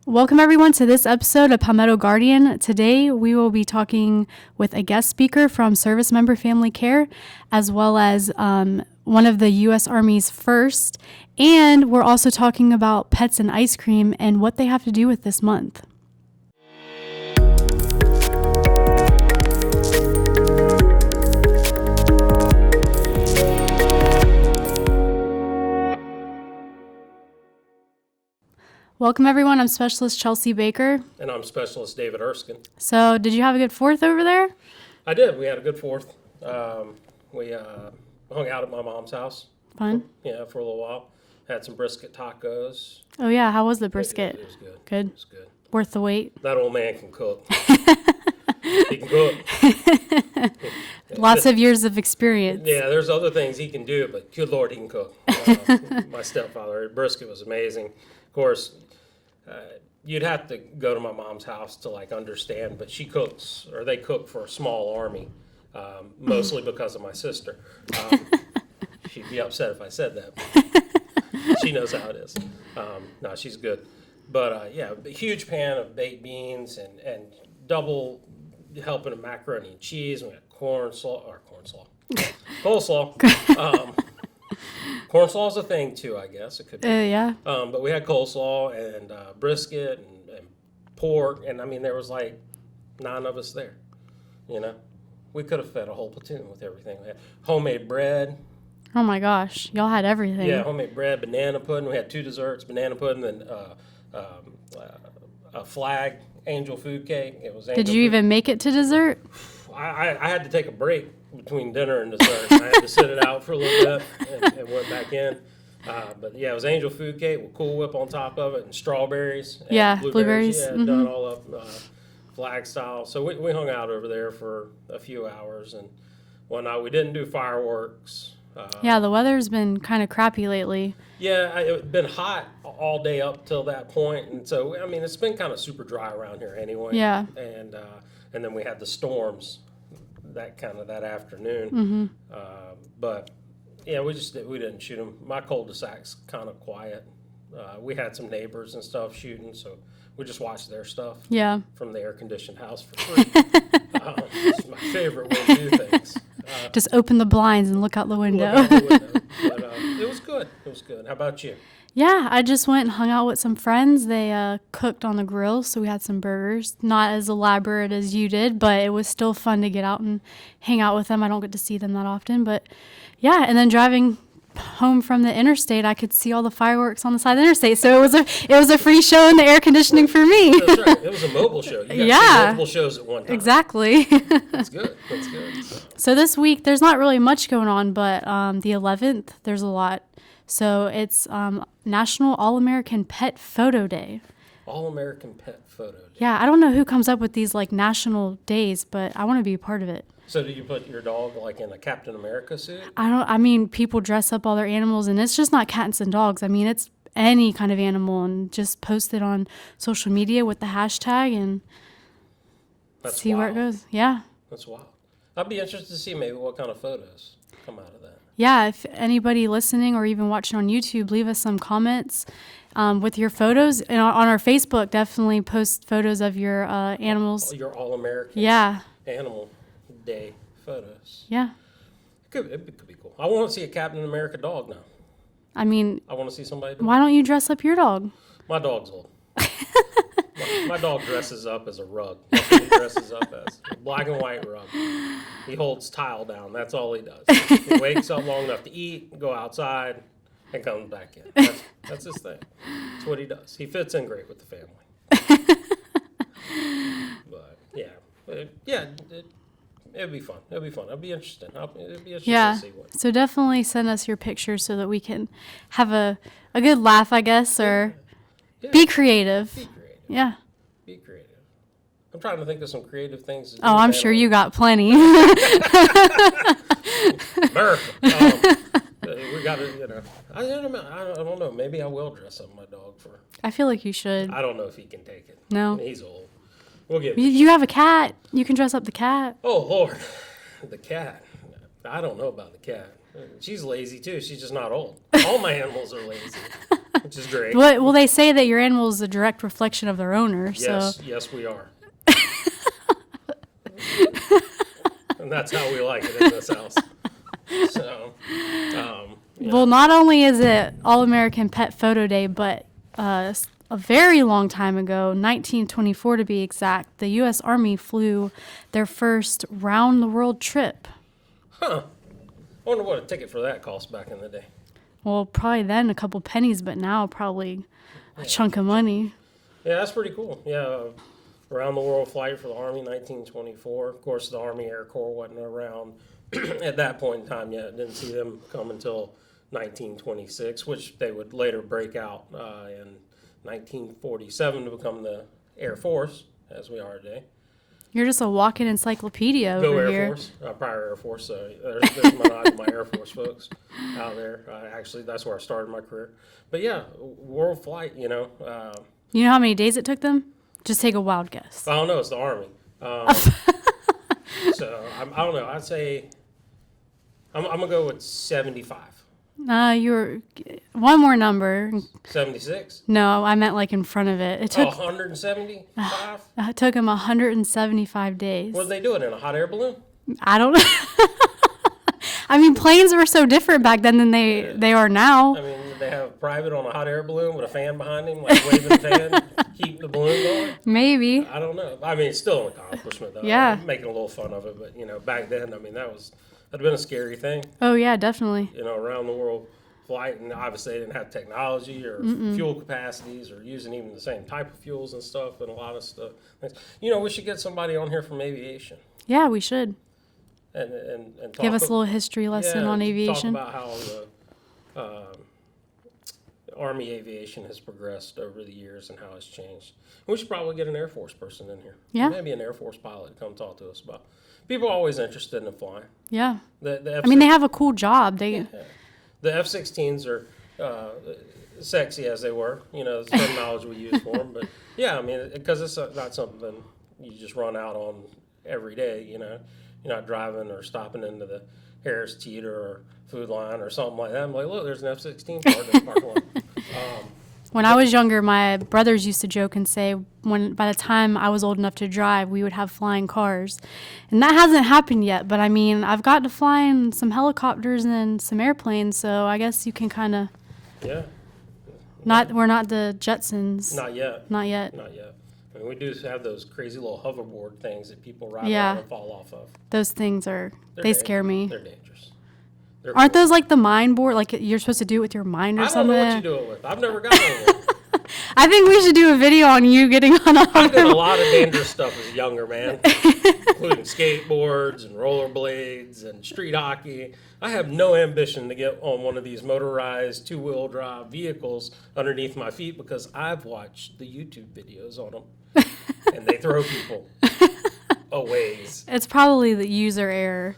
Welcome everyone to this episode of Palmetto Guardian. Today we will be talking with a guest speaker from Service Member Family Care, as well as one of the U.S. Army's first. And we're also talking about pets and ice cream and what they have to do with this month. Welcome, everyone. I'm Specialist Chelsea Baker. And I'm Specialist David Erskine. So, did you have a good 4th over there? I did. We had a good 4th. We hung out at my mom's house. Fun? For a little while. Had some brisket tacos. Oh, yeah. How was the brisket? It was good. Good? It was good. Worth the wait? That old man can cook. He can cook. Lots of years of experience. Yeah, there's other things he can do, but good Lord, he can cook. My stepfather, brisket was amazing. Of course, you'd have to go to my mom's house to understand, but she cooks, or they cook for a small army, mostly because of my sister. She'd be upset if I said that. But she knows how it is. No, she's good. But a huge pan of baked beans and double helping of macaroni and cheese. We had coleslaw. Coleslaw is a thing too, I guess. It could be. Yeah. But we had coleslaw and brisket and pork, and I mean there was 9 of us there. We could have fed a whole platoon with everything. We had homemade bread. Oh my gosh, y'all had everything. Yeah, homemade bread, banana pudding. We had 2 desserts: banana pudding and a flag angel food cake. It was. Did you even make it to dessert? I had to take a break between dinner and dessert. I had to sit it out for a little bit and went back in. But yeah, it was angel food cake with Cool Whip on top of it and strawberries. And blueberries. Yeah, done all up flag style. So we hung out over there for a few hours and whatnot. We didn't do fireworks. The weather's been kind of crappy lately. Yeah, it's been hot all day up till that point, and so I mean it's been kind of super dry around here anyway. Yeah. And then we had the storms that afternoon. Mm-hmm. But yeah, we didn't shoot them. My cul-de-sac's kind of quiet. We had some neighbors and stuff shooting, so we just watched their stuff. Yeah. From the air-conditioned house for free. It's my favorite way to do things. Just open the blinds and look out the window. But it was good. It was good. How about you? Yeah, I just went and hung out with some friends. They cooked on the grill, so we had some burgers. Not as elaborate as you did, but it was still fun to get out and hang out with them. I don't get to see them that often, but yeah. And then driving home from the interstate, I could see all the fireworks on the side of the interstate. So it was a free show in the air conditioning for me. That's right. It was a mobile show. You got to see multiple shows at one time. Exactly. That's good. That's good. So this week, there's not really much going on, but the 11th, there's a lot. So it's National All-American Pet Photo Day. All-American Pet Photo Day. Yeah, I don't know who comes up with these national days, but I want to be a part of it. So do you put your dog in a Captain America suit? People dress up all their animals, and it's just not cats and dogs. I mean, it's any kind of animal, and just post it on social media with the hashtag and see where it goes. Yeah. That's wild. I'd be interested to see maybe what kind of photos come out of that. Yeah, if anybody listening or even watching on YouTube, leave us some comments with your photos. And on our Facebook, definitely post photos of your animals. Your All-American Animal Day photos. Yeah. It could be cool. I want to see a Captain America dog now. I mean, I want to see somebody. Why don't you dress up your dog? My dog's old. My dog dresses up as a rug. That's what he dresses up as. A black and white rug. He holds tile down. That's all he does. He wakes up long enough to eat, go outside, and comes back in. That's his thing. That's what he does. He fits in great with the family. But it'd be fun. It'd be interesting. To see what. So definitely send us your pictures so that we can have a good laugh, I guess, or be creative. Be creative. Yeah. Be creative. I'm trying to think of some creative things. Oh, I'm sure you got plenty. America. We got to, I don't know. Maybe I will dress up my dog for. I feel like you should. I don't know if he can take it. No. He's old. We'll get. You have a cat. You can dress up the cat. Oh Lord, the cat. I don't know about the cat. She's lazy too. She's just not old. All my animals are lazy. which is great. Well, they say that your animal is a direct reflection of their owner. Yes, So. yes, we are. And that's how we like it in this house. So, yeah. Well, not only is it All-American Pet Photo Day, but a very long time ago, 1924 to be exact, the U.S. Army flew their first round-the-world trip. Huh. I wonder what a ticket for that cost back in the day. Well, probably then a couple pennies, but now probably a chunk of money. Yeah, that's pretty cool. Yeah, around the world flight for the Army, 1924. Of course, the Army Air Corps wasn't around at that point in time yet. Didn't see them come until 1926, which they would later break out in 1947 to become the Air Force, as we are today. You're just a walking encyclopedia Go over Air here. Force, prior Air Force. So there's my Air Force folks out there. Actually, that's where I started my career. But yeah, world flight, You know how many days it took them? Just take a wild guess. I don't know. It's the Army. So I don't know. I'd say I'm going to go with 75. You were one more number. 76? No, I meant like in front of it. It took 175? it took them 175 days. What did they do it in, a hot air balloon? I don't know. I mean, planes were so different back then than they are now. I mean, they have a private on a hot air balloon with a fan behind him, like waving the fan, keep the balloon going? Maybe. I don't know. I mean, it's still an accomplishment, though. Yeah. I'm making a little fun of it, but, back then, I mean, that'd have been a scary thing, Oh, yeah, definitely. around the world flight, and obviously they didn't have technology or fuel capacities or using even the same type of fuels and stuff and a lot of stuff. We should get somebody on here from aviation Yeah, we should. and talk Give us a little history lesson on aviation. Talk about how the Army aviation has progressed over the years and how it's changed. We should probably get an Air Force person in here. Yeah. Maybe an Air Force pilot to come talk to us about. People are always interested in flying. Yeah. The I mean, they have a cool job. The F-16s are sexy as they were, the terminology we use for them. But yeah, I mean, because it's not something you just run out on every day. You're not driving or stopping into the Harris Teeter or Food Line or something like that. I'm like, look, there's an F-16 parked in the parking lot. When I was younger, my brothers used to joke and say, by the time I was old enough to drive, we would have flying cars. And that hasn't happened yet, but I mean, I've got to fly in some helicopters and some airplanes, so I guess you can kind of... Yeah. We're not the Jetsons. Not yet. Not yet. Not yet. I mean, we do have those crazy little hoverboard things that people ride Yeah. around and fall off of. Those things they scare me. They're dangerous. They're Aren't cool. those like the mind board? Like you're supposed to do it with your mind or I don't something? know what you do it with. I've never got one. I think we should do a video on you getting on a I did a hoverboard. lot of dangerous stuff as a younger man, including skateboards and rollerblades and street hockey. I have no ambition to get on one of these motorized two-wheel drive vehicles underneath my feet because I've watched the YouTube videos on them, and they throw people a ways. It's probably the user error.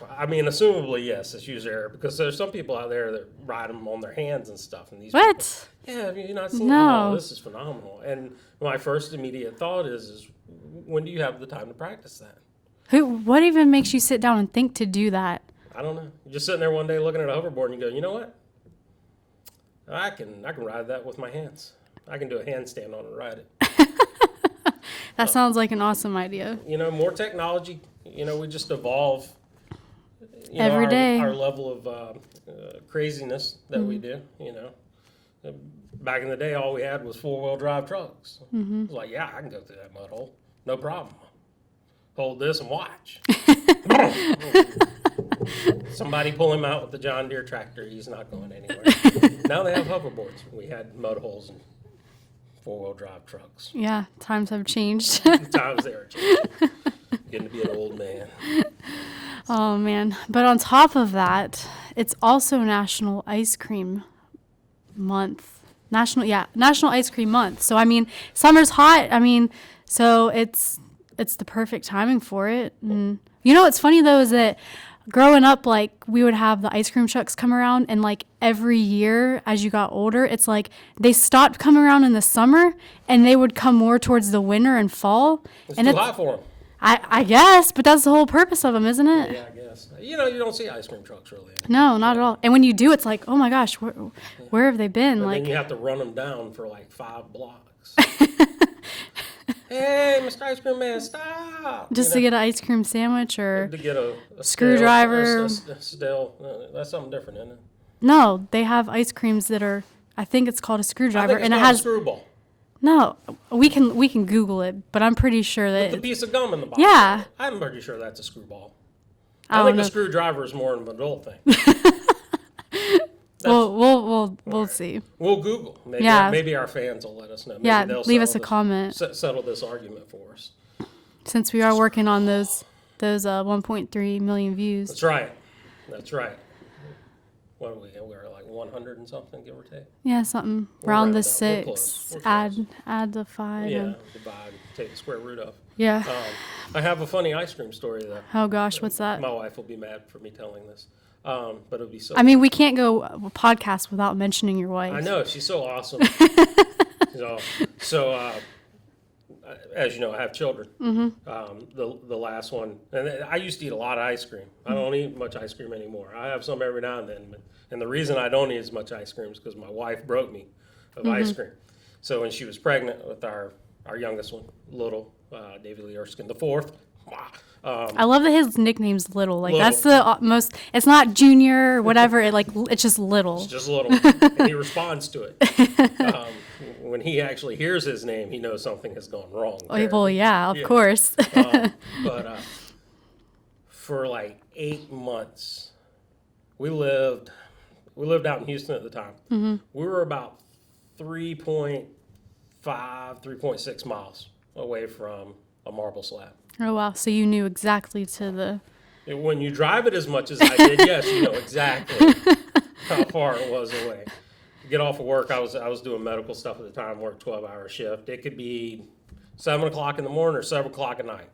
I mean, assumably, yes, it's user error because there's some people out there that ride them on their hands and stuff. And these What? people, have you not seen No. Oh, this is phenomenal. And my first immediate thought is when do you have the time to practice that? What even makes you sit down and think to do that? I don't know. You're just sitting there one day looking at a hoverboard and you go, you know what? I can ride that with my hands. I can do a handstand on it and ride it. That sounds like an awesome idea. More technology. We just evolve. Every day. Our level of craziness that we do. Back in the day, all we had was 4-wheel drive trucks. It was like, yeah, I can go through that mud hole, no problem. Hold this and watch. Somebody pull him out with the John Deere tractor. He's not going anywhere. Now they have hoverboards. We had mud holes and 4-wheel drive trucks. Yeah, times have changed. The times they are changing. Getting to be an old man. Oh, man. But on top of that, it's also National Ice Cream Month. National Ice Cream Month. So, I mean, summer's hot. I mean, so it's the perfect timing for it. And what's funny, though, is that growing up, like, we would have the ice cream trucks come around, and, like, every year as you got older, it's like they stopped coming around in the summer, and they would come more towards the winter and fall. It's and too hot for them. I guess, but that's the whole purpose of them, isn't it? Yeah, I guess. You don't see ice cream trucks really. No, not at all. And when you do, it's like, oh my gosh, where have they been? And like then you have to run them down for like 5 blocks. Hey, Mr. Ice Cream Man, stop! Just to get an ice cream sandwich or to get a screwdriver. That's something different, isn't it? No, they have ice creams that are. I think it's called a screwdriver, and it has has a screwball. No, we can Google it, but I'm pretty sure that With the piece of gum in the bottom. Yeah. I'm pretty sure that's a screwball. I I think don't a know. screwdriver is more of an adult thing. We'll see. We'll Google. Maybe, Yeah. maybe our fans will let us know. Maybe Yeah, they'll leave us a settle comment. Settle this argument for us. Since we are working on those 1.3 million views. That's right. That's right. What are we? We're like 100 and something, give or take. Yeah, something We'll around round the up. We're 6. close. We're Add the 5. Yeah, and- divide, take the square root of. yeah. I have a funny ice cream story that Oh gosh, what's that? my wife will be mad for me telling this. But it'll be so. I mean, we can't go a podcast without mentioning your wife. I know, she's so awesome. So, as you know, I have children. Mm-hmm. The last one, and I used to eat a lot of ice cream. I don't eat much ice cream anymore. I have some every now and then, and the reason I don't eat as much ice cream is because my wife broke me of ice cream. So when she was pregnant with our youngest one, little David Lee Erskine, the fourth. I love that his nickname's Little. Like Little. that's the most. It's not Junior or whatever. It's just Little. It's just little, and he responds to it. When he actually hears his name, he knows something has gone wrong. Well, yeah, of Yeah. course. But for like 8 months, we lived out in Houston at the time. Mm-hmm. We were about 3.5, 3.6 miles away from a marble slab. Oh wow! So you knew exactly to the. And when you drive it as much as I did, yes, you know exactly how far it was away. Get off of work. I was doing medical stuff at the time. Worked 12-hour shift. It could be 7 o'clock in the morning or 7 o'clock at night.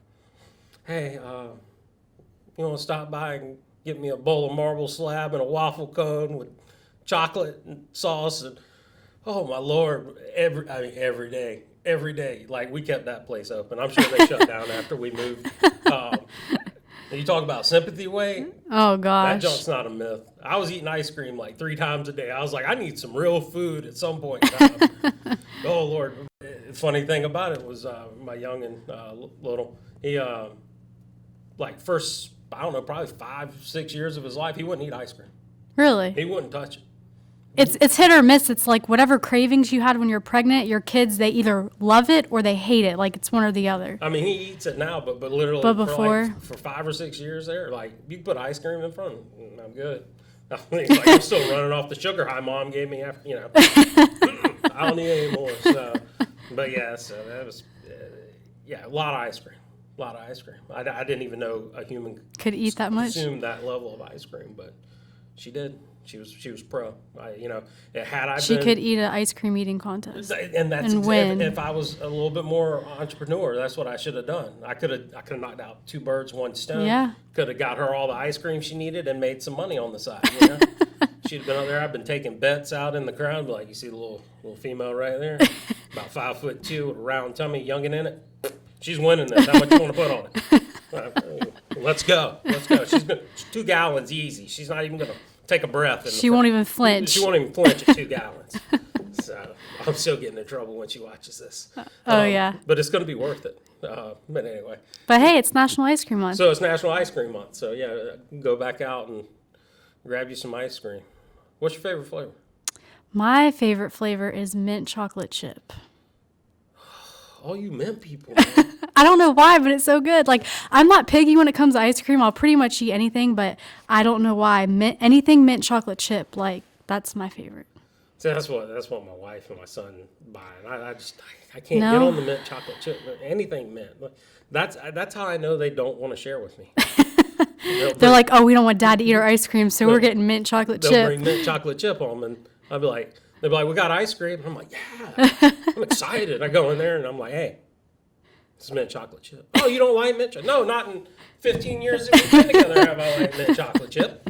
Hey, you want to stop by and get me a bowl of marble slab and a waffle cone with chocolate and sauce and oh my Lord, every day. Like we kept that place open. I'm sure they shut down after we moved. You talk about sympathy weight. Oh That gosh! junk's not a myth. I was eating ice cream like 3 times a day. I was like, I need some real food at some point in time. Oh Lord! Funny thing about it was my young and little. He like first I don't know probably 5-6 years of his life he wouldn't eat ice cream. Really? He wouldn't touch it. It's hit or miss. It's like whatever cravings you had when you're pregnant, your kids they either love it or they hate it. Like it's one or the other. I mean, he eats it now, but literally But before? for 5 or 6 years there, like you put ice cream in front of him, I'm good. I mean, like, I'm still running off the sugar high mom gave me after, I don't need any more. So, but yeah, so that was, a lot of ice cream. A lot of ice cream. I didn't even know a human Could eat that much? consume that level of ice cream, but she did. She was pro. Had I She been, could eat an ice cream eating contest. and that's and win. if I was a little bit more entrepreneur, that's what I should have done. I could have knocked out 2 birds, 1 stone. Yeah. Could have got her all the ice cream she needed and made some money on the side. She'd been out there. I've been taking bets out in the crowd. Like you see the little female right there, about 5'2" with a round tummy, youngin' in it. She's winning this. How much you want to put on it? Let's go. She's 2 gallons easy. She's not even gonna take a breath. She won't even flinch. She won't even flinch at 2 gallons. So I'm still getting in trouble when she watches this. Yeah. But it's going to be worth it. But anyway. But hey, it's National Ice Cream Month. So it's National Ice Cream Month. So yeah, go back out and grab you some ice cream. What's your favorite flavor? My favorite flavor is mint chocolate chip. All you mint people, man. I don't know why, but it's so good. Like, I'm not picky when it comes to ice cream. I'll pretty much eat anything, but I don't know why. Anything mint chocolate chip, like, that's my favorite. So that's what my wife and my son buy. And I can't No. get on the mint chocolate chip. Anything mint. That's how I know they don't want to share with me. They're like, oh, we don't want Dad to eat our ice cream, so we're getting mint chocolate They'll chip. bring mint chocolate chip home, and they'll be like, we got ice cream. I'm like, yeah, I'm excited. I go in there and I'm like, hey, this is mint chocolate chip. Oh, you don't like mint chocolate? No, not in 15 years that we've been together have I liked mint chocolate chip.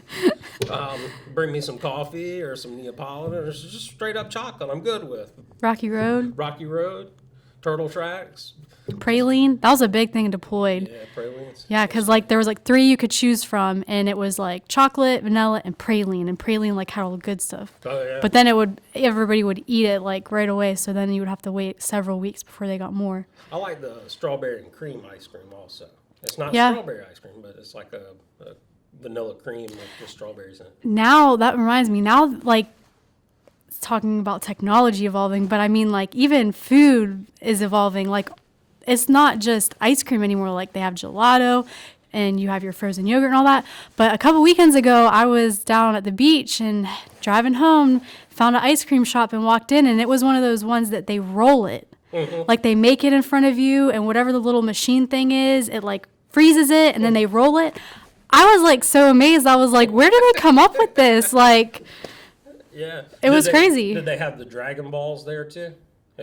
Bring me some coffee or some Neapolitan or just straight up chocolate. I'm good with Rocky Road. Rocky Road, turtle tracks. Praline, that was a big thing deployed. Yeah, pralines. Yeah, because like there was like 3 you could choose from, and it was like chocolate, vanilla, and praline like had all the good stuff. Oh, yeah. But then everybody would eat it like right away, so then you would have to wait several weeks before they got more. I like the strawberry and cream ice cream also. It's not Yeah. strawberry ice cream, but it's like a vanilla cream with the strawberries in it. Now that reminds me, now like talking about technology evolving, but I mean like even food is evolving. Like it's not just ice cream anymore. Like they have gelato and you have your frozen yogurt and all that. But a couple weekends ago, I was down at the beach and driving home, found an ice cream shop and walked in, and it was one of those ones that they roll it. Mm-hmm. Like they make it in front of you, and whatever the little machine thing is, it like freezes it and then they roll it. I was like so amazed. I was like, where did they come up with this? Like, Yeah. It was crazy. Did they have the Dragon Balls there too?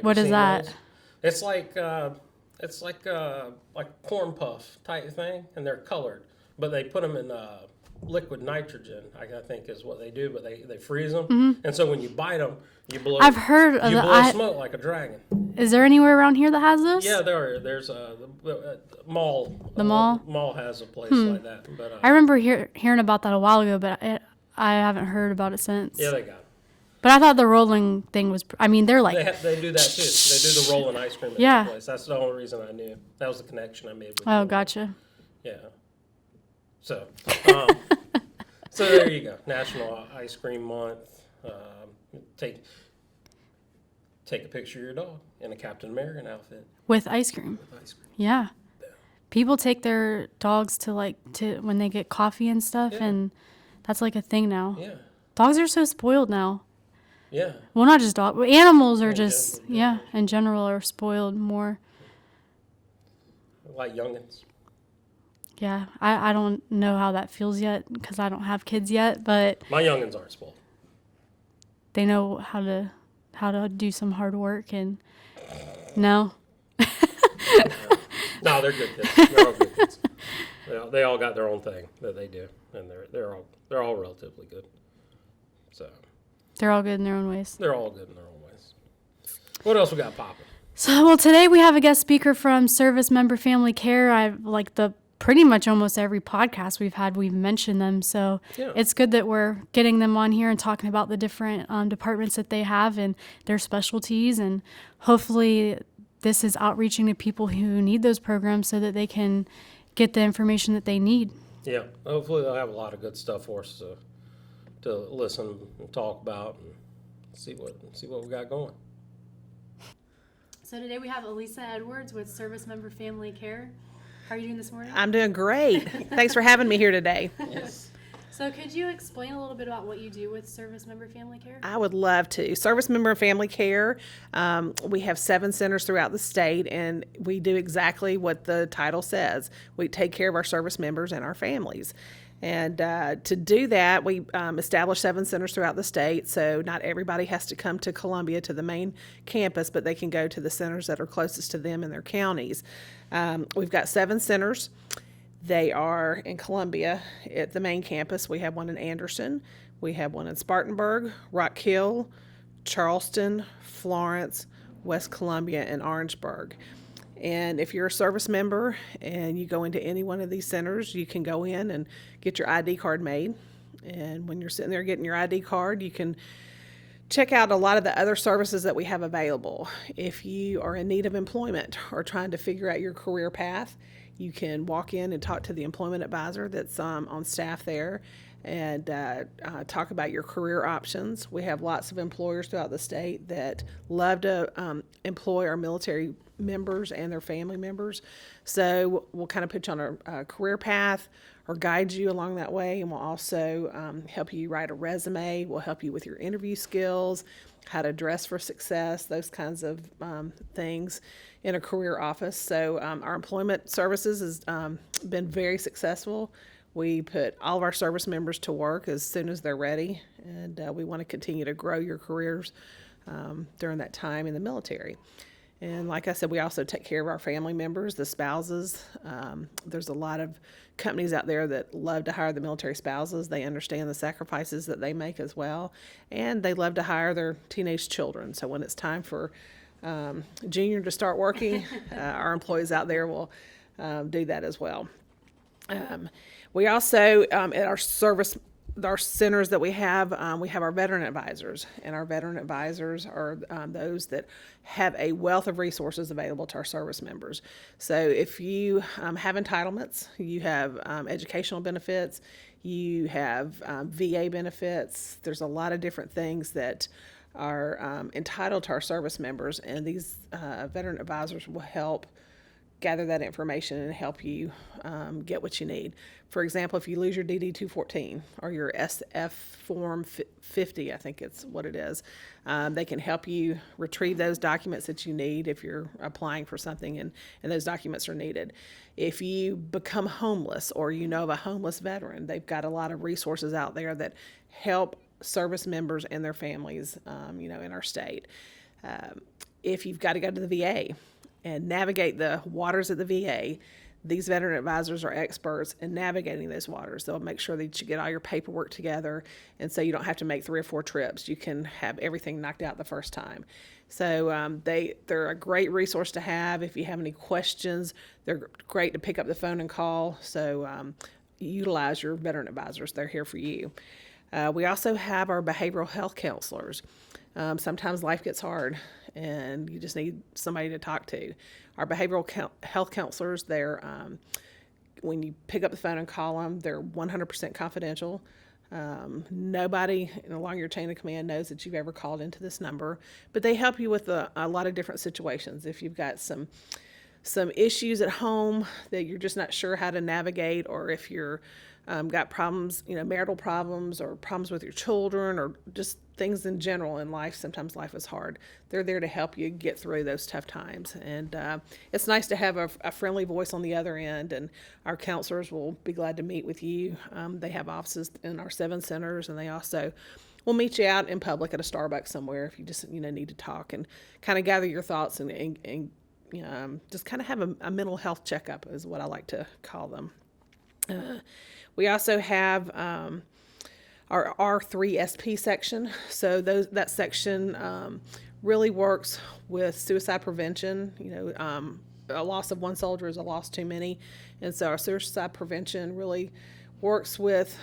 What is that? Those? It's like corn puff type thing, and they're colored, but they put them in liquid nitrogen. I think is what they do, but they freeze them, and so when you bite them, you blow. I've heard of you the- blow smoke like a dragon. Is there anywhere around here that has this? Yeah, there's a mall. The mall? Mall has a place like that, but I remember hearing about that a while ago, but I haven't heard about it since. yeah, they got it. But I thought the rolling thing was, I mean, they're like, They do that too. They do the rolling ice cream at Yeah. that place. That's the only reason I knew. That was the connection I made with oh, them. gotcha. Yeah. So, so there you go. National Ice Cream Month. Take a picture of your dog in a Captain American outfit With ice cream. with ice cream. Yeah. People take their dogs to when they get coffee and stuff, Yeah. and that's like a thing now. Yeah. Dogs are so spoiled now. Yeah. Well, not just dogs, but animals are In just, general, yeah, in general are spoiled more. Like youngins. Yeah, I don't know how that feels yet because I don't have kids yet, but My youngins aren't spoiled. they know how to do some hard work and no. No, they're good kids. They're all good kids. They all got their own thing that they do, and they're all relatively good. So They're all good in their own ways. they're all good in their own ways. What else we got popping? So, well, today we have a guest speaker from Service Member Family Care. I've like pretty much almost every podcast we've mentioned them. So Yeah. it's good that we're getting them on here and talking about the different departments that they have and their specialties. And hopefully this is outreaching to people who need those programs so that they can get the information that they need. Yeah, hopefully they'll have a lot of good stuff for us to listen and talk about and see what we got going. So today we have Elisa Edwards with Service Member Family Care. How are you doing this morning? I'm doing great. Thanks for having me here today. Yes. So could you explain a little bit about what you do with Service Member Family Care? I would love to. Service Member and Family Care, we have 7 centers throughout the state, and we do exactly what the title says. We take care of our service members and our families. And to do that, we established 7 centers throughout the state, so not everybody has to come to Columbia to the main campus, but they can go to the centers that are closest to them in their counties. We've got 7 centers. They are in Columbia at the main campus. We have one in Anderson. We have one in Spartanburg, Rock Hill, Charleston, Florence, West Columbia, and Orangeburg. And if you're a service member and you go into any one of these centers, you can go in and get your ID card made. And when you're sitting there getting your ID card, you can check out a lot of the other services that we have available. If you are in need of employment or trying to figure out your career path, you can walk in and talk to the employment advisor that's on staff there and talk about your career options. We have lots of employers throughout the state that love to employ our military members and their family members. So we'll kind of put you on a career path or guide you along that way, and we'll also help you write a resume. We'll help you with your interview skills, how to dress for success, those kinds of things in a career office. So our employment services has been very successful. We put all of our service members to work as soon as they're ready, and we want to continue to grow your careers during that time in the military. And like I said, we also take care of our family members, the spouses. There's a lot of companies out there that love to hire the military spouses. They understand the sacrifices that they make as well, and they love to hire their teenage children. So when it's time for junior to start working, our employees out there will do that as well. We also, at our centers that we have our veteran advisors, and our veteran advisors are those that have a wealth of resources available to our service members. So if you have entitlements, you have educational benefits, you have VA benefits, there's a lot of different things that are entitled to our service members, and these veteran advisors will help gather that information and help you get what you need. For example, if you lose your DD 214 or your SF Form 50, I think it's what it is, they can help you retrieve those documents that you need if you're applying for something and those documents are needed. If you become homeless or you know of a homeless veteran, they've got a lot of resources out there that help service members and their families, in our state. If you've got to go to the VA and navigate the waters of the VA, these veteran advisors are experts in navigating those waters. They'll make sure that you get all your paperwork together, and so you don't have to make 3 or 4 trips. You can have everything knocked out the first time. So they're a great resource to have. If you have any questions, they're great to pick up the phone and call. So utilize your veteran advisors. They're here for you. We also have our behavioral health counselors. Sometimes life gets hard and you just need somebody to talk to. Our behavioral health counselors, they're when you pick up the phone and call them, they're 100% confidential. Nobody along your chain of command knows that you've ever called into this number, but they help you with a lot of different situations. If you've got some issues at home that you're just not sure how to navigate, or if you're got problems, marital problems or problems with your children, or just things in general in life. Sometimes life is hard. They're there to help you get through those tough times. And it's nice to have a friendly voice on the other end, and our counselors will be glad to meet with you. They have offices in our 7 centers, and they also will meet you out in public at a Starbucks somewhere if you just, need to talk and kind of gather your thoughts and just kind of have a mental health checkup is what I like to call them. We also have our R3SP section. So that section really works with suicide prevention. A loss of one soldier is a loss too many. And so our suicide prevention really works with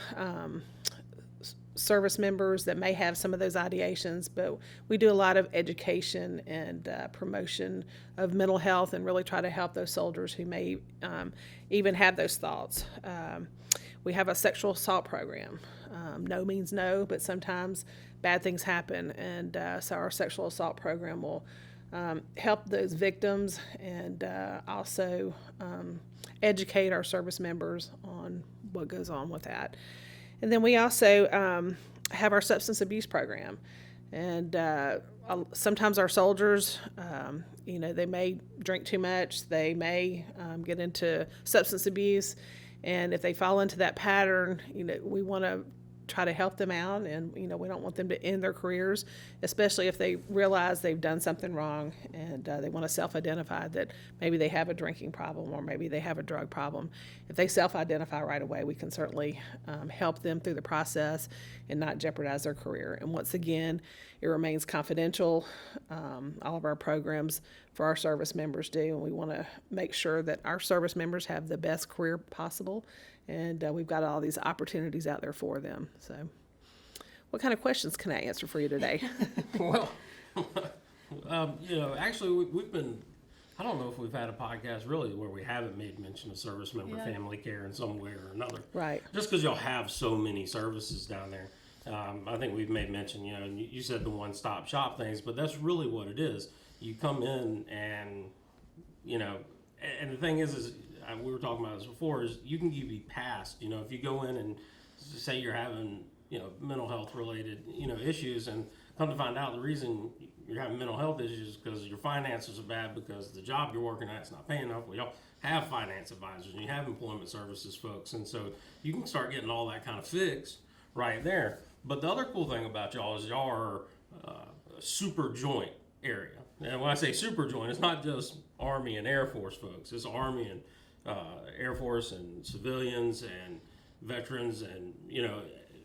service members that may have some of those ideations, but we do a lot of education and promotion of mental health and really try to help those soldiers who may even have those thoughts. We have a sexual assault program. No means no, but sometimes bad things happen, and so our sexual assault program will help those victims and also educate our service members on what goes on with that. And then we also have our substance abuse program. And sometimes our soldiers, they may drink too much. They may get into substance abuse. And if they fall into that pattern, we want to try to help them out, and we don't want them to end their careers, especially if they realize they've done something wrong and they want to self-identify that maybe they have a drinking problem or maybe they have a drug problem. If they self-identify right away, we can certainly help them through the process and not jeopardize their career. And once again, it remains confidential. All of our programs for our service members do, and we want to make sure that our service members have the best career possible. And we've got all these opportunities out there for them. So what kind of questions can I answer for you today? Well, actually, we've been, I don't know if we've had a podcast really where we haven't made mention of service member family care in some way or another. Right. Just because y'all have so many services down there. I think we've made mention, and you said the one-stop shop things, but that's really what it is. You come in and, and the thing is we were talking about this before, is you can be passed, if you go in and say you're having, mental health related, issues, and come to find out the reason you're having mental health issues is because your finances are bad because the job you're working at is not paying enough. Well, y'all have finance advisors and you have employment services folks, and so you can start getting all that kind of fixed right there. But the other cool thing about y'all is y'all are a super joint area. And when I say super joint, it's not just Army and Air Force folks. It's Army and Air Force and civilians and veterans and,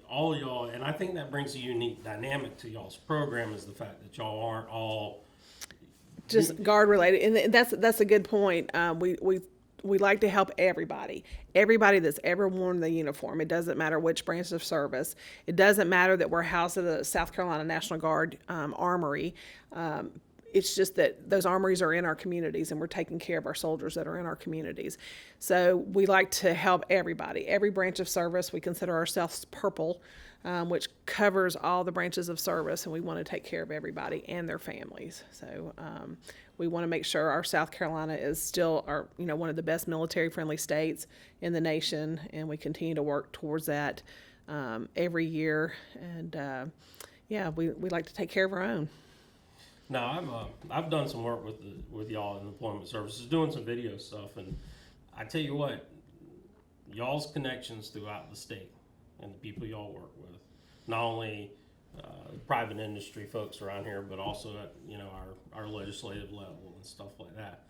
all of y'all. And I think that brings a unique dynamic to y'all's program, is the fact that y'all aren't all just guard related, and that's a good point. We like to help everybody that's ever worn the uniform. It doesn't matter which branch of service. It doesn't matter that we're housed at the South Carolina National Guard Armory. It's just that those armories are in our communities, and we're taking care of our soldiers that are in our communities. So we like to help everybody, every branch of service. We consider ourselves purple, which covers all the branches of service, and we want to take care of everybody and their families. So we want to make sure our South Carolina is still one of the best military-friendly states in the nation, and we continue to work towards that every year. And we like to take care of our own. Now, I've done some work with y'all in employment services, doing some video stuff, and I tell you what, y'all's connections throughout the state and the people y'all work with, not only private industry folks around here, but also at our legislative level and stuff like that.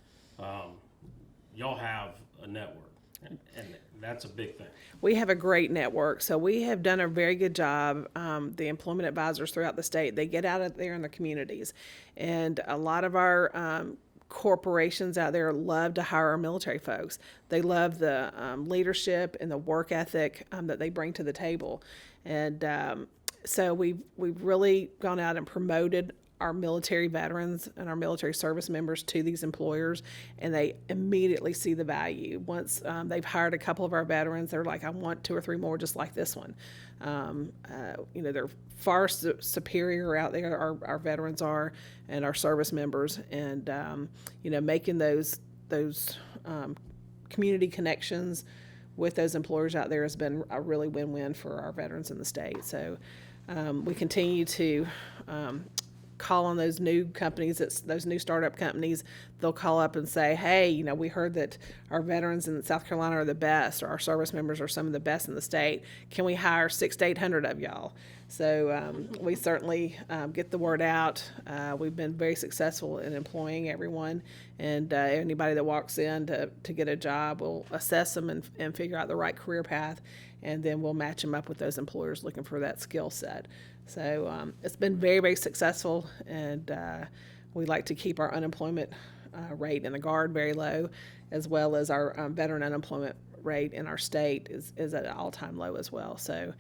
Y'all have a network, and that's a big thing. We have a great network, so we have done a very good job. The employment advisors throughout the state, they get out there in the communities, and a lot of our corporations out there love to hire our military folks. They love the leadership and the work ethic that they bring to the table, and so we've really gone out and promoted our military veterans and our military service members to these employers, and they immediately see the value. Once they've hired a couple of our veterans, they're like, I want 2 or 3 more just like this one. They're far superior out there, our veterans are, and our service members, and making those community connections with those employers out there has been a really win-win for our veterans in the state. So we continue to call on those new companies, those new startup companies. They'll call up and say, hey, we heard that our veterans in South Carolina are the best, or our service members are some of the best in the state. Can we hire 600 to 800 of y'all? So we certainly get the word out. We've been very successful in employing everyone, and anybody that walks in to get a job, we'll assess them and figure out the right career path, and then we'll match them up with those employers looking for that skill set. So it's been very, very successful, and we like to keep our unemployment rate in the Guard very low, as well as our veteran unemployment rate in our state is at an all-time low as well. So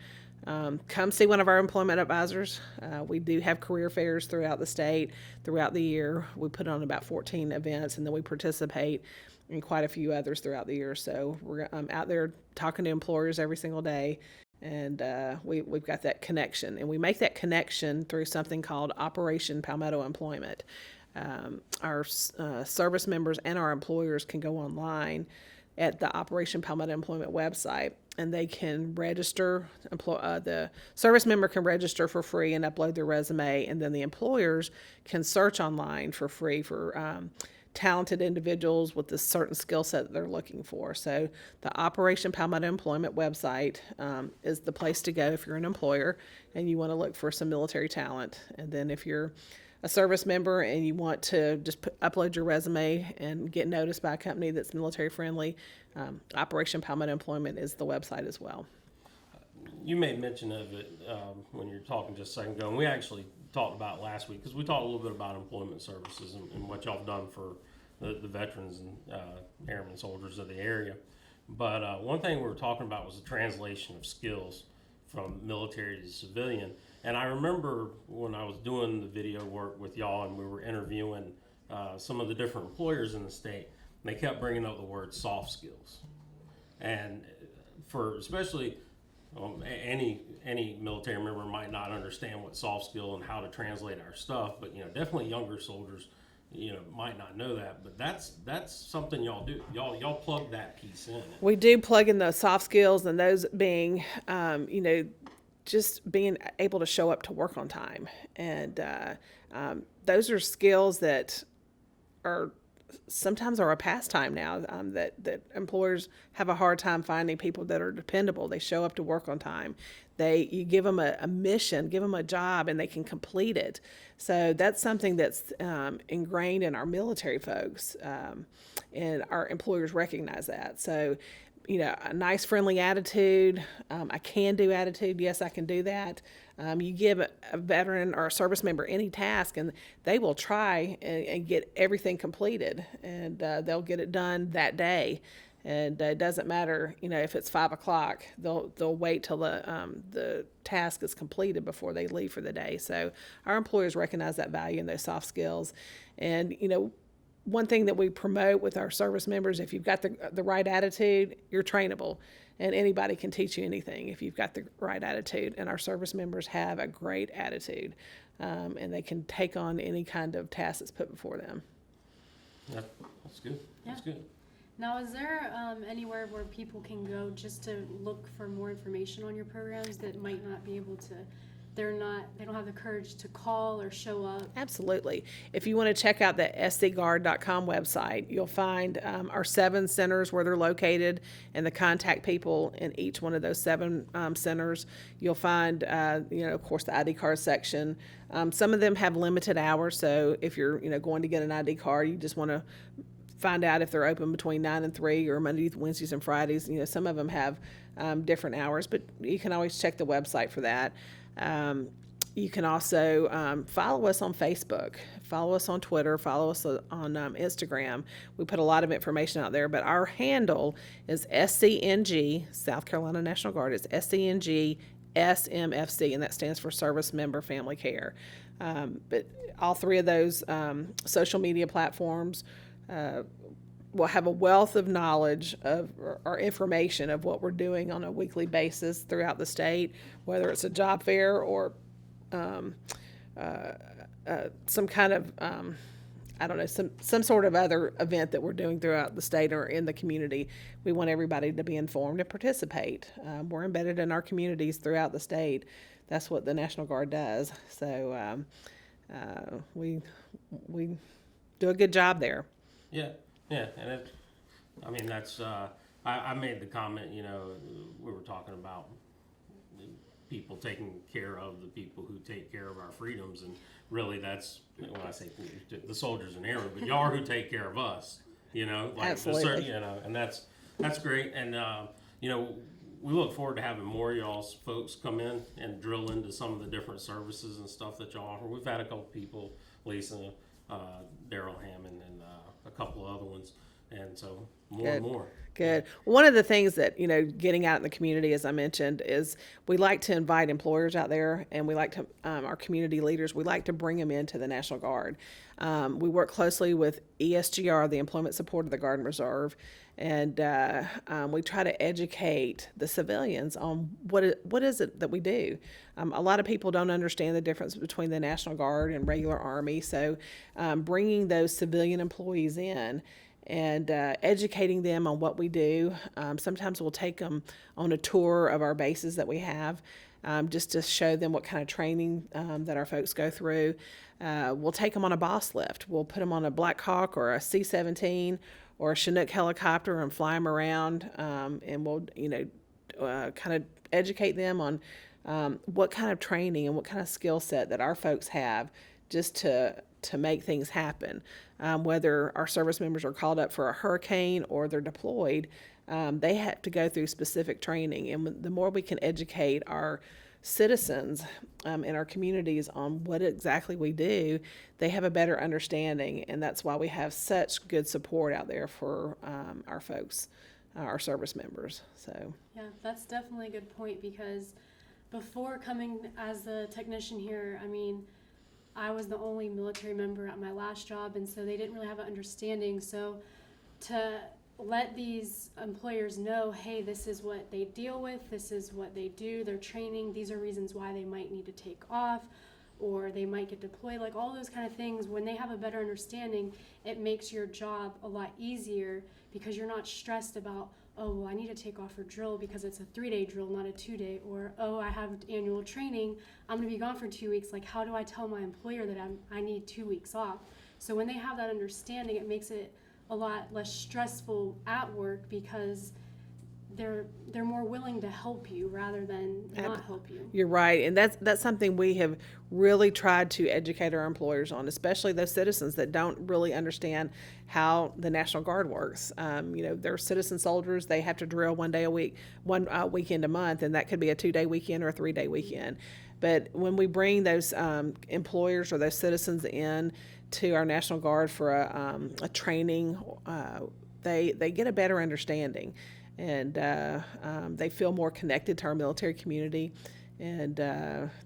come see one of our employment advisors. We do have career fairs throughout the state, throughout the year. We put on about 14 events, and then we participate in quite a few others throughout the year. So we're out there talking to employers every single day. And we've got that connection, and we make that connection through something called Operation Palmetto Employment. Our service members and our employers can go online at the Operation Palmetto Employment website, and they can register. The service member can register for free and upload their resume, and then the employers can search online for free for talented individuals with a certain skill set that they're looking for. So the Operation Palmetto Employment website is the place to go if you're an employer and you want to look for some military talent. And then if you're a service member and you want to just upload your resume and get noticed by a company that's military friendly, Operation Palmetto Employment is the website as well. You made mention of it when you were talking just a second ago, and we actually talked about it last week, because we talked a little bit about employment services and what y'all have done for the veterans and airmen, soldiers of the area. But one thing we were talking about was the translation of skills from military to civilian. And I remember when I was doing the video work with y'all and we were interviewing some of the different employers in the state, they kept bringing up the word soft skills. And for especially any military member might not understand what soft skill and how to translate our stuff, but definitely younger soldiers might not know that, but that's something y'all do. Y'all plug that piece in. We do plug in the soft skills, and those being just being able to show up to work on time, and those are skills that are sometimes are a pastime now, that employers have a hard time finding people that are dependable. They show up to work on time. You give them a mission, give them a job, and they can complete it. So that's something that's ingrained in our military folks, and our employers recognize that. So a nice friendly attitude, a can-do attitude. Yes, I can do that. You give a veteran or a service member any task, and they will try and get everything completed, and they'll get it done that day. And it doesn't matter, if it's 5 o'clock, they'll wait till the task is completed before they leave for the day. So our employers recognize that value in those soft skills. And, one thing that we promote with our service members, if you've got the right attitude, you're trainable, and anybody can teach you anything if you've got the right attitude. And our service members have a great attitude, and they can take on any kind of task that's put before them. Yeah, that's good. That's good. Now, is there anywhere where people can go just to look for more information on your programs that might not be able to? They don't have the courage to call or show up. Absolutely. If you want to check out the scguard.com website, you'll find our 7 centers where they're located and the contact people in each one of those 7 centers. You'll find, of course, the ID card section. Some of them have limited hours, so if you're, going to get an ID card, you just want to find out if they're open between 9 and 3 or Mondays, Wednesdays, and Fridays. Some of them have different hours, but you can always check the website for that. You can also follow us on Facebook, follow us on Twitter, follow us on Instagram. We put a lot of information out there, but our handle is SCNG, South Carolina National Guard. It's SCNG SMFC, and that stands for Service Member Family Care. But all 3 of those social media platforms will have a wealth of knowledge of or information of what we're doing on a weekly basis throughout the state, whether it's a job fair or some kind of some sort of other event that we're doing throughout the state or in the community. We want everybody to be informed and participate. We're embedded in our communities throughout the state. That's what the National Guard does. So we do a good job there. Yeah, and that's, I made the comment, we were talking about people taking care of the people who take care of our freedoms, and really that's, when I say the soldiers and airmen, but y'all are who take care of us, Absolutely. And that's great, and, we look forward to having more of y'all's folks come in and drill into some of the different services and stuff that y'all offer. We've had a couple people, Lisa, Daryl Hammond, and a couple of other ones, and so more and more. Good. One of the things that, getting out in the community, as I mentioned, is we like to invite employers out there, and we like to, our community leaders, we like to bring them into the National Guard. We work closely with ESGR, the Employment Support of the Guard and Reserve, and we try to educate the civilians on what is it that we do. A lot of people don't understand the difference between the National Guard and regular Army, so bringing those civilian employees in and educating them on what we do. Sometimes we'll take them on a tour of our bases that we have, just to show them what kind of training that our folks go through. We'll take them on a boss lift. We'll put them on a Black Hawk or a C-17 or a Chinook helicopter and fly them around, and we'll kind of educate them on what kind of training and what kind of skill set that our folks have just to make things happen. Whether our service members are called up for a hurricane or they're deployed, they have to go through specific training. And the more we can educate our citizens in our communities on what exactly we do, they have a better understanding. And that's why we have such good support out there for our folks, our service members. So Yeah, that's definitely a good point, because before coming as a technician here, I was the only military member at my last job, and so they didn't really have an understanding. So to let these employers know, hey, this is what they deal with, this is what they do, their training, these are reasons why they might need to take off, or they might get deployed, like all those kind of things. When they have a better understanding, it makes your job a lot easier, because you're not stressed about, oh, well, I need to take off for drill because it's a 3-day drill, not a 2-day, or, oh, I have annual training, I'm going to be gone for 2 weeks. Like, how do I tell my employer that I need 2 weeks off? So when they have that understanding, it makes it a lot less stressful at work, because they're more willing to help you rather than not help you. You're right, and that's something we have really tried to educate our employers on, especially those citizens that don't really understand how the National Guard works. They're citizen soldiers; they have to drill one day a week, one weekend a month, and that could be a 2-day weekend or a 3-day weekend. But when we bring those employers or those citizens in to our National Guard for a training, they get a better understanding. And they feel more connected to our military community, and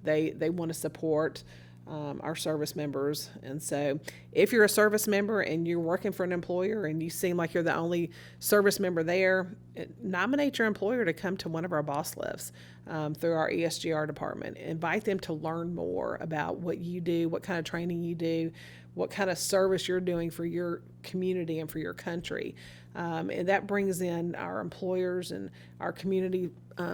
they want to support our service members. And so if you're a service member and you're working for an employer and you seem like you're the only service member there, nominate your employer to come to one of our boss lifts through our ESGR department. Invite them to learn more about what you do, what kind of training you do, what kind of service you're doing for your community and for your country. And that brings in our employers and our community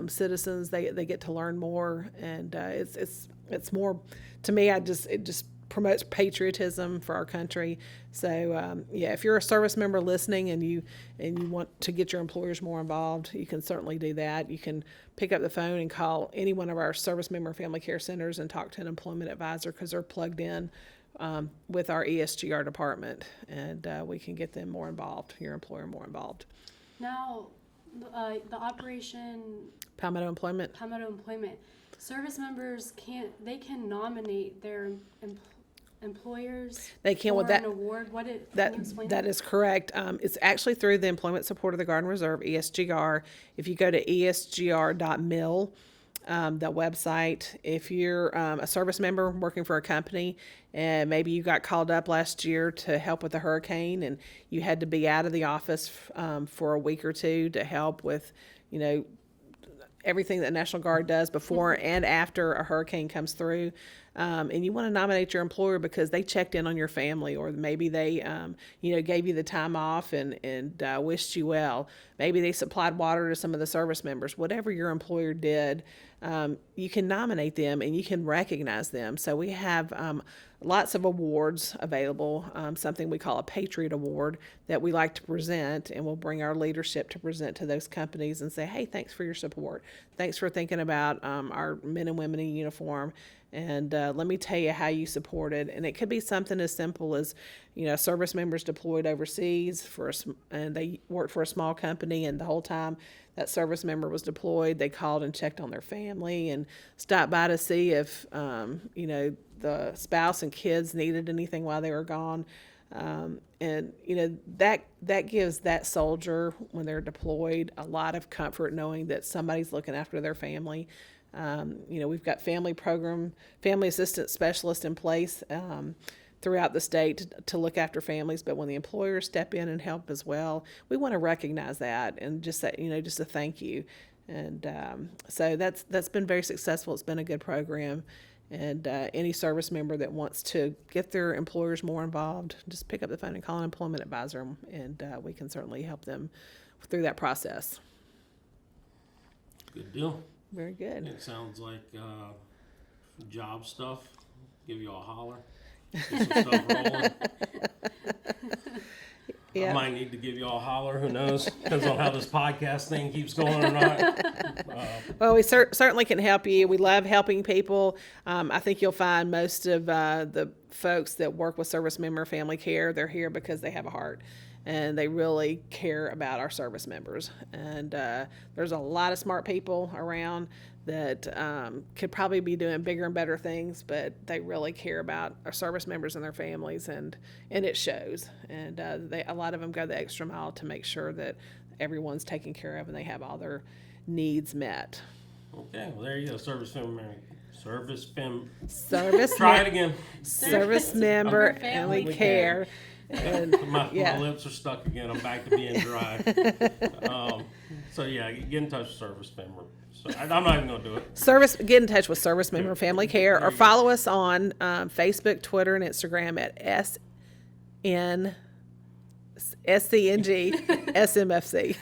citizens. They get to learn more, and it's more, to me, it just promotes patriotism for our country. So if you're a service member listening and you want to get your employers more involved, you can certainly do that. You can pick up the phone and call any one of our service member family care centers and talk to an employment advisor, because they're plugged in with our ESGR department, and we can get them more involved, your employer more involved. Now, the Operation Palmetto Employment. Service members can nominate their employers. They can for with that an award. Can you explain that is correct. It's actually through the Employment Support of the Guard and Reserve, ESGR. If you go to esgr.mil. The website, if you're a service member working for a company and maybe you got called up last year to help with a hurricane and you had to be out of the office for a week or two to help with, everything that National Guard does before and after a hurricane comes through, and you want to nominate your employer because they checked in on your family, or maybe they, gave you the time off and wished you well. Maybe they supplied water to some of the service members. Whatever your employer did, you can nominate them and you can recognize them. So we have lots of awards available, something we call a Patriot Award that we like to present, and we'll bring our leadership to present to those companies and say, hey, thanks for your support. Thanks for thinking about our men and women in uniform. And let me tell you how you supported. And it could be something as simple as, service members deployed overseas and they worked for a small company, and the whole time that service member was deployed, they called and checked on their family and stopped by to see if, the spouse and kids needed anything while they were gone. That gives that soldier, when they're deployed, a lot of comfort knowing that somebody's looking after their family. We've got family assistant specialists in place throughout the state to look after families, but when the employers step in and help as well, we want to recognize that and just say, just a thank you. And so that's been very successful. It's been a good program. And any service member that wants to get their employers more involved, just pick up the phone and call an employment advisor, and we can certainly help them through that process. Good deal. Very good. It sounds like job stuff. Give you a holler. Get some stuff rolling. Yeah. I might need to give you all a holler. Who knows? Depends on how this podcast thing keeps going or not. Well, we certainly can help you. We love helping people. I think you'll find most of the folks that work with service member family care, they're here because they have a heart, and they really care about our service members. And there's a lot of smart people around that could probably be doing bigger and better things, but they really care about our service members and their families, and it shows. And a lot of them go the extra mile to make sure that everyone's taken care of and they have all their needs met. Okay, well, there you go. Service member. Try it again. Service member family care. And my lips are stuck again. I'm back to being dry. Get in touch with service member. So I'm not even going to do it. Get in touch with service member family care, or follow us on Facebook, Twitter, and Instagram at SCNG SMFC.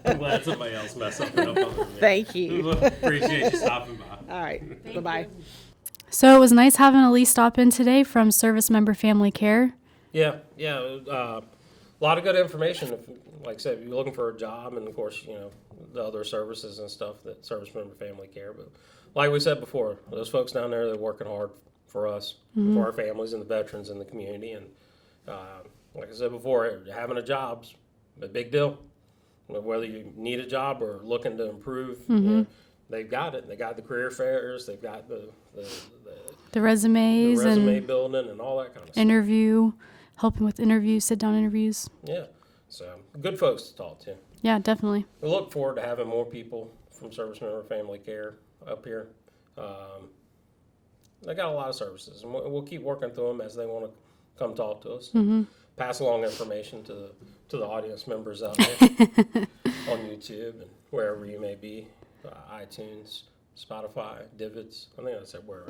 I'm glad somebody else messed something up other than me. Thank you. Appreciate you stopping by. All right. Bye-bye. So it was nice having Elise stop in today from Service Member Family Care. Yeah. a lot of good information. If, like I said, if you're looking for a job, and of course, the other services and stuff that Service Member Family Care. But like we said before, those folks down there, they're working hard for us, for our families and the veterans in the community. And like I said before, having a job's a big deal. Whether you need a job or looking to improve, they've got it. They got the career fairs. They've got the resumes, resume and building and all that kind of stuff. interview, helping with interviews, sit-down interviews. Yeah. So good folks to talk to. Yeah, definitely. We look forward to having more people from Service Member Family Care up here. They got a lot of services, and we'll keep working through them as they want to come talk to us. Pass along information to the audience members out there on YouTube and wherever you may be, iTunes, Spotify, Divots. I think that's everywhere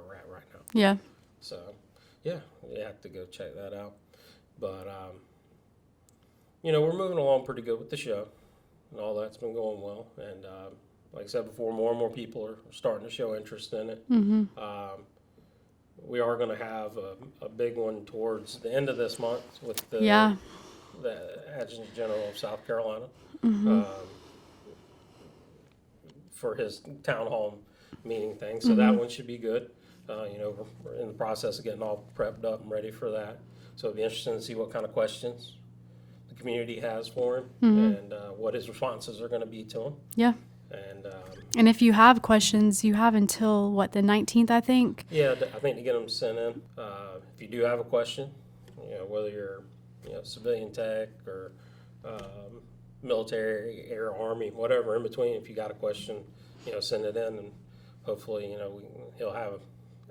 we're at right now. Yeah. So, yeah, you have to go check that out. But, we're moving along pretty good with the show, and all that's been going well. And like I said before, more and more people are starting to show interest in it. We are going to have a big one towards the end of this month with the Adjutant General of South Carolina for his town hall meeting thing. So that one should be good. We're in the process of getting all prepped up and ready for that. So it'll be interesting to see what kind of questions the community has for him and what his responses are going to be to him. Yeah. And if you have questions, you have until, the 19th, I think? Yeah, I think to get them sent in. If you do have a question, whether you're civilian tech or military, air, army, whatever in between, if you got a question, send it in, and hopefully, he'll have an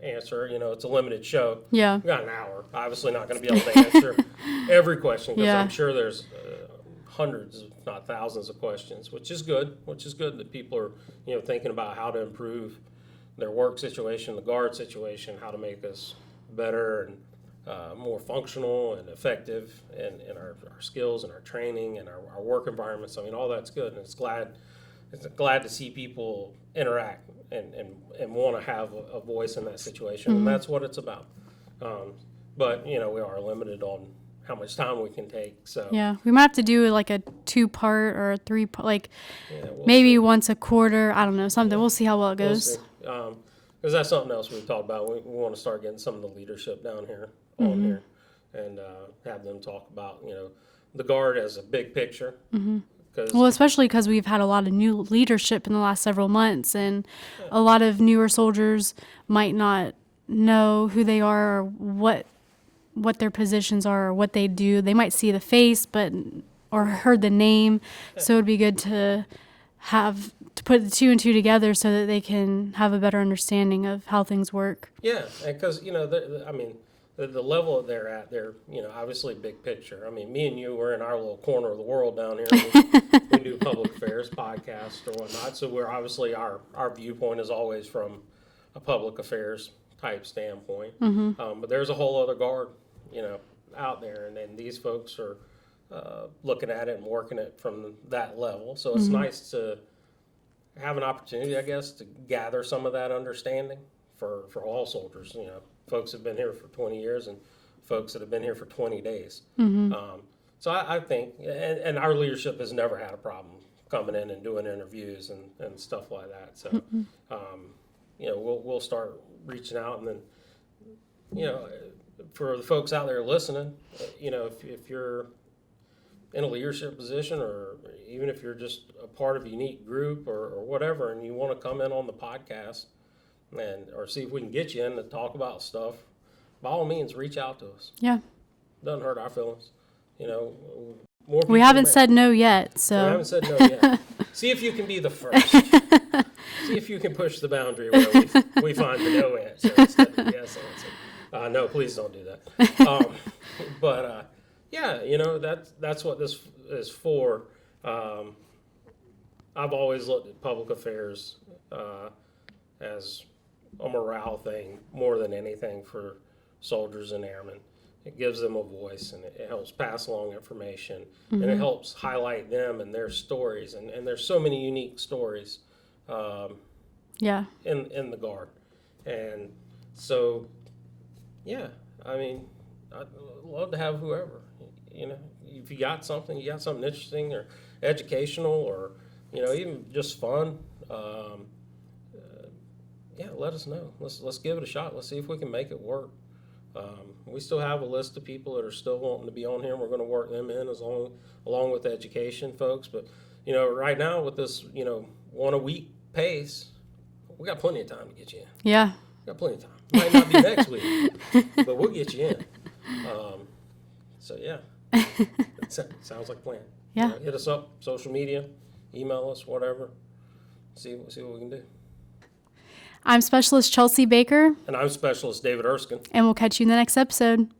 answer. It's a limited show. Yeah. We got an hour. Obviously not going to be able to answer every question because I'm sure there's hundreds, if not thousands of questions, which is good that people are, thinking about how to improve their work situation, the guard situation, how to make us better and more functional and effective in our skills and our training and our work environments. I mean, all that's good, and it's glad to see people interact and want to have a voice in that situation, and that's what it's about. But, we are limited on how much time we can take. So yeah, we might have to do like a 2-part or a 3-part, we'll maybe see. once a quarter. I don't know, something. We'll see how well it goes. Because that's something else we've talked about. We want to start getting some of the leadership down here on here and have them talk about the guard as a big picture. Well, especially because we've had a lot of new leadership in the last several months, and a lot of newer soldiers might not know who they are or what their positions are or what they do. They might see the face or heard the name. So it'd be good to put the 2 and 2 together so that they can have a better understanding of how things work. Yeah, because the level that they're at, they're obviously big picture. I mean, me and you were in our little corner of the world down here. We do public affairs podcast or whatnot, so we're obviously our viewpoint is always from a public affairs type standpoint. But there's a whole other guard, out there, and then these folks are looking at it and working it from that level. So it's nice to have an opportunity, I guess, to gather some of that understanding for all soldiers. Folks have been here for 20 years and folks that have been here for 20 days. So I think, and our leadership has never had a problem coming in and doing interviews and stuff like that. So, we'll start reaching out, and then, for the folks out there listening, if you're in a leadership position, or even if you're just a part of a unique group or whatever, and you want to come in on the podcast or see if we can get you in to talk about stuff, by all means, reach out to us. Yeah. Doesn't hurt our feelings. More We haven't said no yet, so. We haven't said no yet. See if you can be the first. See if you can push the boundary where we find the no answer instead of the yes answer. No, please don't do that. But that's what this is for. I've always looked at public affairs as a morale thing more than anything for soldiers and airmen. It gives them a voice, and it helps pass along information, and it helps highlight them and their stories. And there's so many unique stories in the Guard. And so, I'd love to have whoever. You if you got something interesting or educational or, even just fun, yeah, let us know. Let's give it a shot. Let's see if we can make it work. We still have a list of people that are still wanting to be on here, and we're going to work them in along with education folks. But, right now with this, 1 a week pace, we got plenty of time to get you in. Yeah. Got plenty of time. Might not be next week, but we'll get you in. So yeah, it sounds like a plan. Yeah. Hit us up, social media, email us, whatever. See what we can do. I'm Specialist Chelsea Baker, And I'm Specialist David Erskine. and we'll catch you in the next episode.